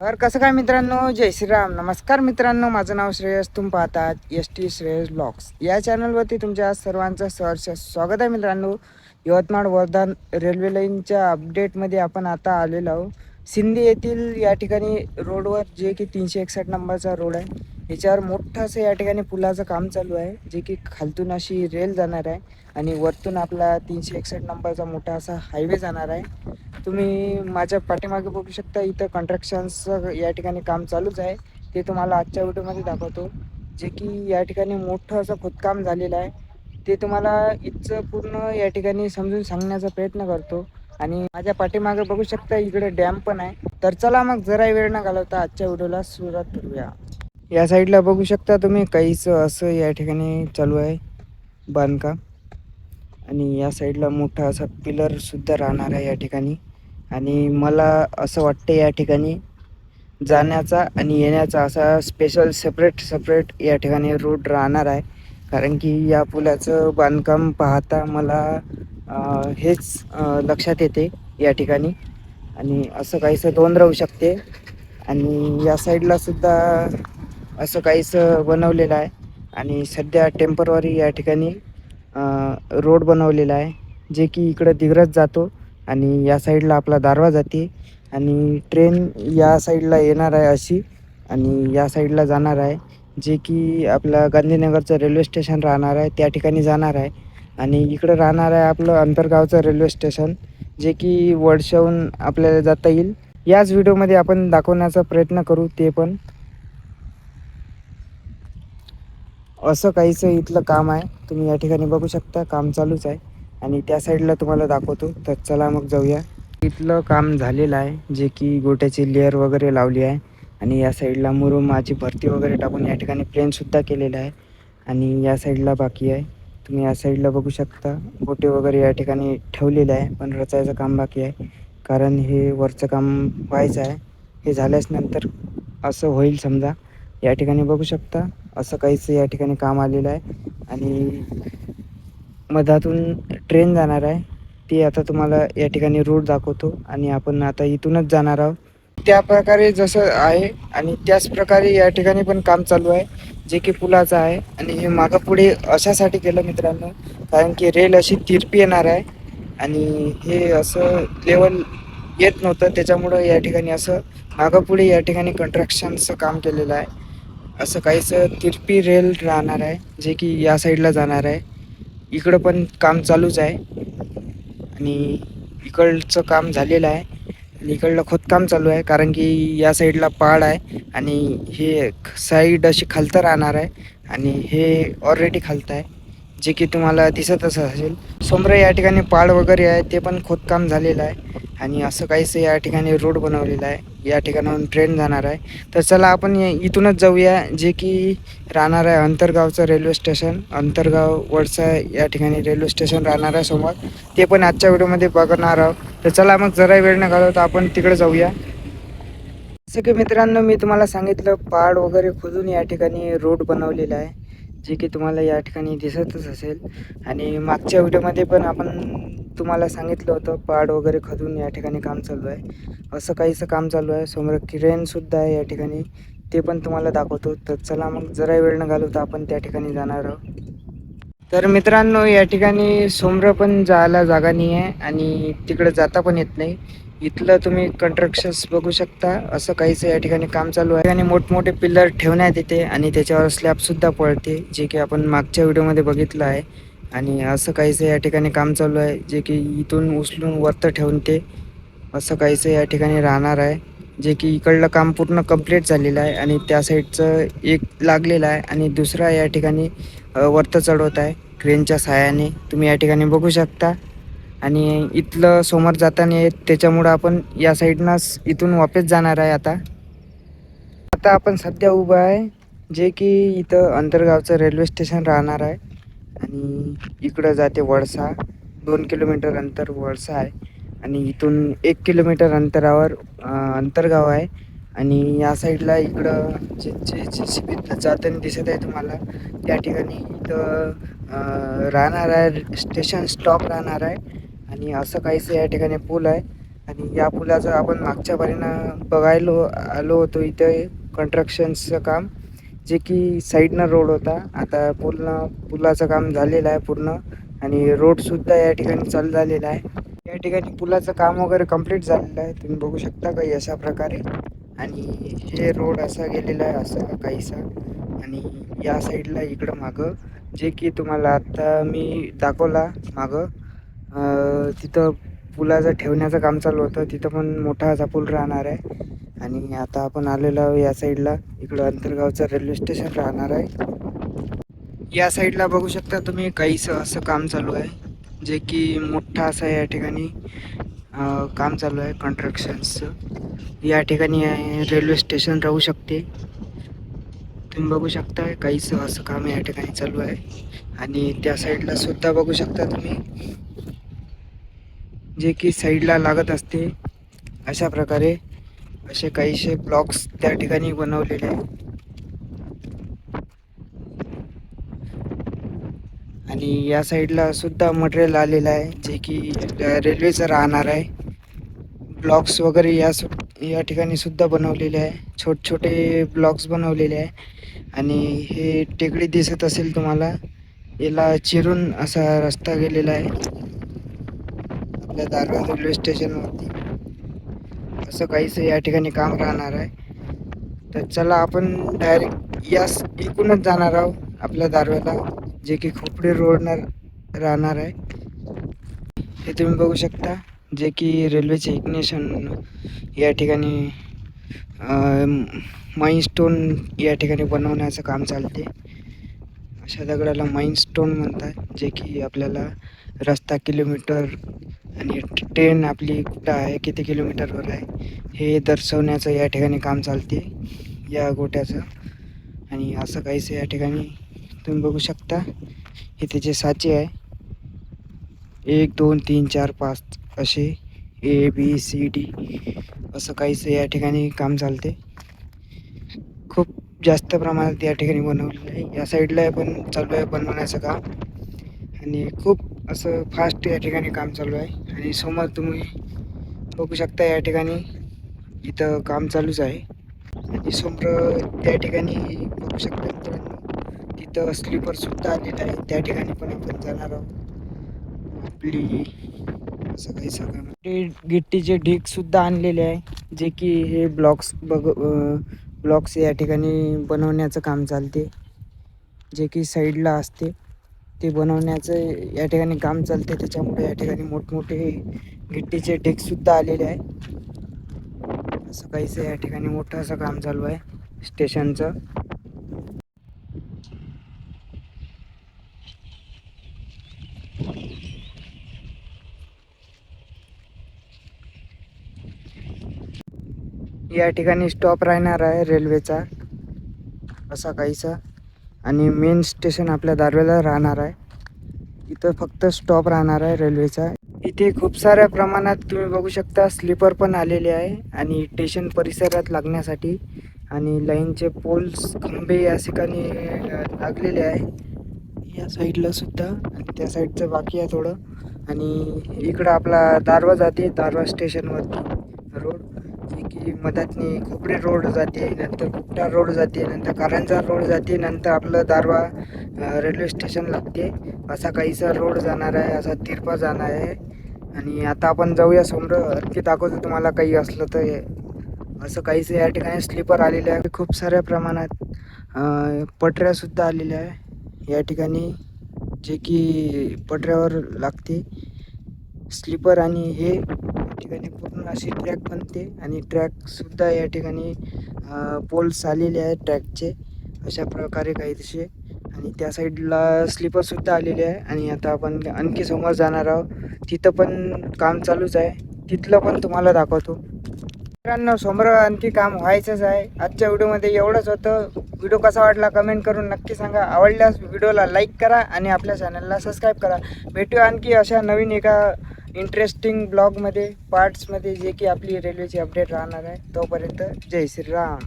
तर कसं काय मित्रांनो, जय श्रीराम. नमस्कार मित्रांनो, माझं नाव श्रेयस. तुम्ही पाहतात एस टी श्रेयस ब्लॉग्स या चॅनलवरती तुमच्या सर्वांचं सहर्ष स्वागत आहे. मित्रांनो, यवतमाळ वर्धा रेल्वे लाईनच्या अपडेटमध्ये आपण आता आलेलो आहोत. सिंधी येथील या ठिकाणी रोडवर जे की 361 नंबरचा रोड आहे, याच्यावर मोठं असं या ठिकाणी पुलाचं काम चालू आहे, जे की खालतून अशी रेल जाणार आहे आणि वरतून आपला 361 नंबरचा मोठा असा हायवे जाणार आहे. तुम्ही माझ्या पाठीमागे बघू शकता, इथं कन्स्ट्रक्शनचं या ठिकाणी काम चालूच आहे. ते तुम्हाला आजच्या व्हिडिओमध्ये दाखवतो, जे की या ठिकाणी मोठं असं खोदकाम झालेलं आहे. ते तुम्हाला इथचं पूर्ण या ठिकाणी समजून सांगण्याचा प्रयत्न करतो. आणि माझ्या पाठीमागे बघू शकता, इकडे डॅम पण आहे. तर चला मग जरा वेळ न घालवता आजच्या व्हिडिओला सुरुवात करूया. या साईडला बघू शकता तुम्ही, काहीच असं या ठिकाणी चालू आहे बांधकाम. आणि या साईडला मोठा असा पिलर सुद्धा राहणार आहे या ठिकाणी. आणि मला असं वाटतं, या ठिकाणी जाण्याचा आणि येण्याचा असा स्पेशल सेपरेट या ठिकाणी रूट राहणार आहे. कारण की या पुलाचं बांधकाम पाहता मला हेच लक्षात येते या ठिकाणी. आणि असं काहीसं दोन राहू शकते. आणि या साईडला सुद्धा असं काहीसं बनवलेलं आहे. आणि सध्या टेम्पररी या ठिकाणी रोड बनवलेला आहे, जे की इकडं दिग्रज जातो आणि या साईडला आपला दारवा जाते. आणि ट्रेन या साईडला येणार आहे अशी, आणि या साईडला जाणार आहे, जे की आपलं गांधीनगरचं रेल्वे स्टेशन राहणार आहे, त्या ठिकाणी जाणार आहे. आणि इकडं राहणार आहे आपलं अंतरगावचं रेल्वे स्टेशन, जे की वडशाहून आपल्याला जाता येईल. याच व्हिडिओमध्ये आपण दाखवण्याचा प्रयत्न करू. ते पण असं काहीचं इथलं काम आहे, तुम्ही या ठिकाणी बघू शकता, काम चालूच आहे. आणि त्या साईडला तुम्हाला दाखवतो. तर चला मग जाऊया. इथलं काम झालेलं आहे, जे की गोट्याची लेअर वगैरे लावली आहे. आणि या साईडला मुरुमाची भरती वगैरे टाकून या ठिकाणी प्लेनसुद्धा केलेलं आहे. आणि या साईडला बाकी आहे. तुम्ही या साईडला बघू शकता, गोटे वगैरे या ठिकाणी ठेवलेले आहे, पण रचायचं काम बाकी आहे. कारण हे वरचं काम व्हायचं आहे. हे झाल्यास नंतर असं होईल समजा. या ठिकाणी बघू शकता, असं काहीच या ठिकाणी काम आलेलं आहे. आणि मधातून ट्रेन जाणार आहे, ते आता तुम्हाला या ठिकाणी रूट दाखवतो. आणि आपण आता इथूनच जाणार आहोत. त्या प्रकारे जसं आहे आणि त्याच प्रकारे या ठिकाणी पण काम चालू आहे, जे की पुलाचं आहे. आणि हे मागं पुढे अशासाठी केलं मित्रांनो, कारण की रेल अशी तिरपी येणार आहे आणि हे असं लेवल येत नव्हतं, त्याच्यामुळं या ठिकाणी असं मागं पुढे या ठिकाणी कंस्ट्रक्शनचं काम केलेलं आहे. असं काहीसं तिरपी रेल राहणार आहे, जे की या साईडला जाणार आहे. इकडं पण काम चालूच आहे. आणि इकडचं काम झालेलं आहे आणि इकडलं खोदकाम चालू आहे, कारण की या साईडला पहाड आहे आणि हे साईड अशी खालतं राहणार आहे. आणि हे ऑलरेडी खालतं आहे, जे की तुम्हाला दिसतच असेल. समोर या ठिकाणी पहाड वगैरे आहे, ते पण खोदकाम झालेलं आहे. आणि असं काहीसं या ठिकाणी रोड बनवलेला आहे, या ठिकाणाहून ट्रेन जाणार आहे. तर चला आपण इथूनच जाऊया, जे की राहणार आहे अंतरगावचं रेल्वे स्टेशन. अंतरगाव वडसा या ठिकाणी रेल्वे स्टेशन राहणार आहे समोर. ते पण आजच्या व्हिडिओमध्ये बघणार आहोत. तर चला मग जरा वेळ न घालवता आपण तिकडे जाऊया. जसं की मित्रांनो, मी तुम्हाला सांगितलं, पहाड वगैरे खोदून या ठिकाणी रोड बनवलेला आहे, जे की तुम्हाला या ठिकाणी दिसतच असेल. आणि मागच्या व्हिडिओमध्ये पण आपण तुम्हाला सांगितलं होतं, पहाड वगैरे खोदून या ठिकाणी काम चालू आहे. असं काहीसं काम चालू आहे. समोर क्रेनसुद्धा आहे या ठिकाणी, ते पण तुम्हाला दाखवतो. तर चला मग जरा वेळ न घालवता आपण त्या ठिकाणी जाणार आहोत. तर मित्रांनो, या ठिकाणी सोमरं पण जायला जागा नाही आहे आणि तिकडे जाता पण येत नाही. इथलं तुम्ही कन्स्ट्रक्शन्स बघू शकता, असं काहीच या ठिकाणी काम चालू आहे. आणि मोठमोठे पिल्लर ठेवण्यात येते आणि त्याच्यावर स्लॅबसुद्धा पडते, जे की आपण मागच्या व्हिडिओमध्ये बघितलं आहे. आणि असं काहीच या ठिकाणी काम चालू आहे, जे की इथून उचलून वरतं ठेवून ते असं काहीसं या ठिकाणी राहणार आहे. जे की इकडलं काम पूर्ण कंप्लीट झालेलं आहे आणि त्या साईडचं एक लागलेलं आहे आणि दुसरा या ठिकाणी वरतं चढवत आहे क्रेनच्या सहाय्याने, तुम्ही या ठिकाणी बघू शकता. आणि इथलं समोर जाताना येत, त्याच्यामुळं आपण या साईडनंच इथून वापस जाणार आहे. आता आता आपण सध्या उभं आहे, जे की इथं अंतरगावचं रेल्वे स्टेशन राहणार आहे. आणि इकडं जाते वडसा, 2 किलोमीटर अंतर वडसा आहे. आणि इथून 1 किलोमीटर अंतरावर अंतरगाव आहे. आणि या साईडला इकडं जे शिबीत जाताना दिसत आहे तुम्हाला, त्या ठिकाणी इथं राहणार आहे, स्टेशन स्टॉप राहणार आहे. आणि असं काहीसं या ठिकाणी पूल आहे. आणि या पुलाचं आपण मागच्या बारीनं बघायला आलो होतो. इथे कन्स्ट्रक्शनचं काम, जे की साईडनं रोड होता. आता पुलाचं काम झालेलं आहे पूर्ण आणि रोडसुद्धा या ठिकाणी चालू झालेला आहे. या ठिकाणी पुलाचं काम वगैरे कंप्लीट झालेलं आहे, तुम्ही बघू शकता काही अशा प्रकारे. आणि हे रोड असा गेलेला आहे असं काहीसा. आणि या साईडला इकडं मागं जे की तुम्हाला आत्ता मी दाखवला मागं, तिथं पुलाचं ठेवण्याचं काम चालू होतं. तिथं पण मोठा असा पूल राहणार आहे. आणि आता आपण आलेलो आहोत या साईडला, इकडं अंतरगावचं रेल्वे स्टेशन राहणार आहे. या साईडला बघू शकता तुम्ही काहीसं असं काम चालू आहे, जे की मोठा असं या ठिकाणी काम चालू आहे कन्स्ट्रक्शनचं. या ठिकाणी रेल्वे स्टेशन राहू शकते. तुम्ही बघू शकता काहीसं असं काम या ठिकाणी चालू आहे. आणि त्या साईडला सुद्धा बघू शकता तुम्ही, जे की साईडला लागत असते अशा प्रकारे असे काहीसे ब्लॉक्स त्या ठिकाणी बनवलेले आहे. आणि या साईडला सुद्धा मटेरियल आलेलं आहे, जे की रेल्वेचं राहणार आहे. ब्लॉक्स वगैरे या ठिकाणी सुद्धा बनवलेले आहे. छोटे ब्लॉक्स बनवलेले आहे. आणि हे टेकडी दिसत असेल तुम्हाला, याला चिरून असा रस्ता गेलेला आहे आपल्या दारव्हा रेल्वे स्टेशनवरती. असं काहीसं या ठिकाणी काम राहणार आहे. तर चला आपण डायरेक्ट यास इकूनच जाणार आहोत आपल्या दारव्याला, जे की खोपडी रोडनं राहणार आहे. हे तुम्ही बघू शकता, जे की रेल्वेचे इग्निशन या ठिकाणी माइलस्टोन या ठिकाणी बनवण्याचं काम चालते. अशा दगडाला माइलस्टोन म्हणतात, जे की आपल्याला रस्ता किलोमीटर आणि ट्रेन आपली कुठं आहे, किती किलोमीटरवर आहे हे दर्शवण्याचं या ठिकाणी काम चालते या गोट्याचं. आणि असं काहीसं या ठिकाणी तुम्ही बघू शकता. हे त्याचे साचे आहे, 1 2 3 4 5 असे ABCD असं काहीसं या ठिकाणी काम चालते. खूप जास्त प्रमाणात या ठिकाणी बनवलेलं आहे. या साईडला पण चालू आहे बनवण्याचं काम. आणि खूप असं फास्ट या ठिकाणी काम चालू आहे. आणि समोर तुम्ही बघू शकता या ठिकाणी इथं काम चालूच आहे. आणि समोर त्या ठिकाणी बघू शकता मित्रांनो, तिथं स्लीपरसुद्धा आलेलं आहे. त्या ठिकाणी पण आपण जाणार आहोत आपली. असं काही सगळं ते गिट्टीचे ढीगसुद्धा आणलेले आहे, जे की हे ब्लॉक्स या ठिकाणी बनवण्याचं काम चालते, जे की साईडला असते ते बनवण्याचं या ठिकाणी काम चालते. त्याच्यामुळे या ठिकाणी मोठमोठे गिट्टीचे ढीगसुद्धा आलेले आहे. असं काहीसं या ठिकाणी मोठं असं काम चालू आहे स्टेशनचं. या ठिकाणी स्टॉप राहणार आहे रेल्वेचा असा काहीसा. आणि मेन स्टेशन आपल्या दारव्याला राहणार आहे. इथं फक्त स्टॉप राहणार आहे रेल्वेचा. इथे खूप साऱ्या प्रमाणात तुम्ही बघू शकता स्लीपर पण आलेले आहे आणि स्टेशन परिसरात लागण्यासाठी. आणि लाईनचे पोल्स खंबे या ठिकाणी लागलेले आहे या साईडला सुद्धा. आणि त्या साईडचं बाकी आहे थोडं. आणि इकडं आपला दारवा जाते, दारवा स्टेशनवरती रोड, जे की मधातनी खोपडी रोड जाते, नंतर कुपटा रोड जाते, नंतर कारंजा रोड जाते, नंतर आपलं दारवा रेल्वे स्टेशन लागते. असा काहीसा रोड जाणार आहे, असा तिरपा जाणार आहे. आणि आता आपण जाऊया समोर, आणखी दाखवतो तुम्हाला काही असलं तर. असं काहीसं या ठिकाणी स्लीपर आलेले आहे. खूप साऱ्या प्रमाणात पटऱ्यासुद्धा आलेल्या आहे या ठिकाणी, जे की पटऱ्यावर लागते स्लीपर. आणि हे या ठिकाणी पूर्ण अशी ट्रॅक बनते. आणि ट्रॅकसुद्धा या ठिकाणी पोल्स आलेले आहेत ट्रॅकचे अशा प्रकारे काही तसे. आणि त्या साईडला स्लीपरसुद्धा आलेले आहे. आणि आता आपण आणखी समोर जाणार आहोत, तिथं पण काम चालूच आहे, तिथलं पण तुम्हाला दाखवतो. मित्रांनो, समोर आणखी काम व्हायचंच आहे. आजच्या व्हिडिओमध्ये एवढंच होतं. व्हिडिओ कसा वाटला कमेंट करून नक्की सांगा. आवडल्यास व्हिडिओला लाईक करा आणि आपल्या चॅनलला सबस्क्राईब करा. भेटूया आणखी अशा नवीन एका इंटरेस्टिंग ब्लॉगमध्ये, पार्ट्समध्ये, जे की आपली रेल्वेची अपडेट राहणार आहे. तोपर्यंत जय श्रीराम.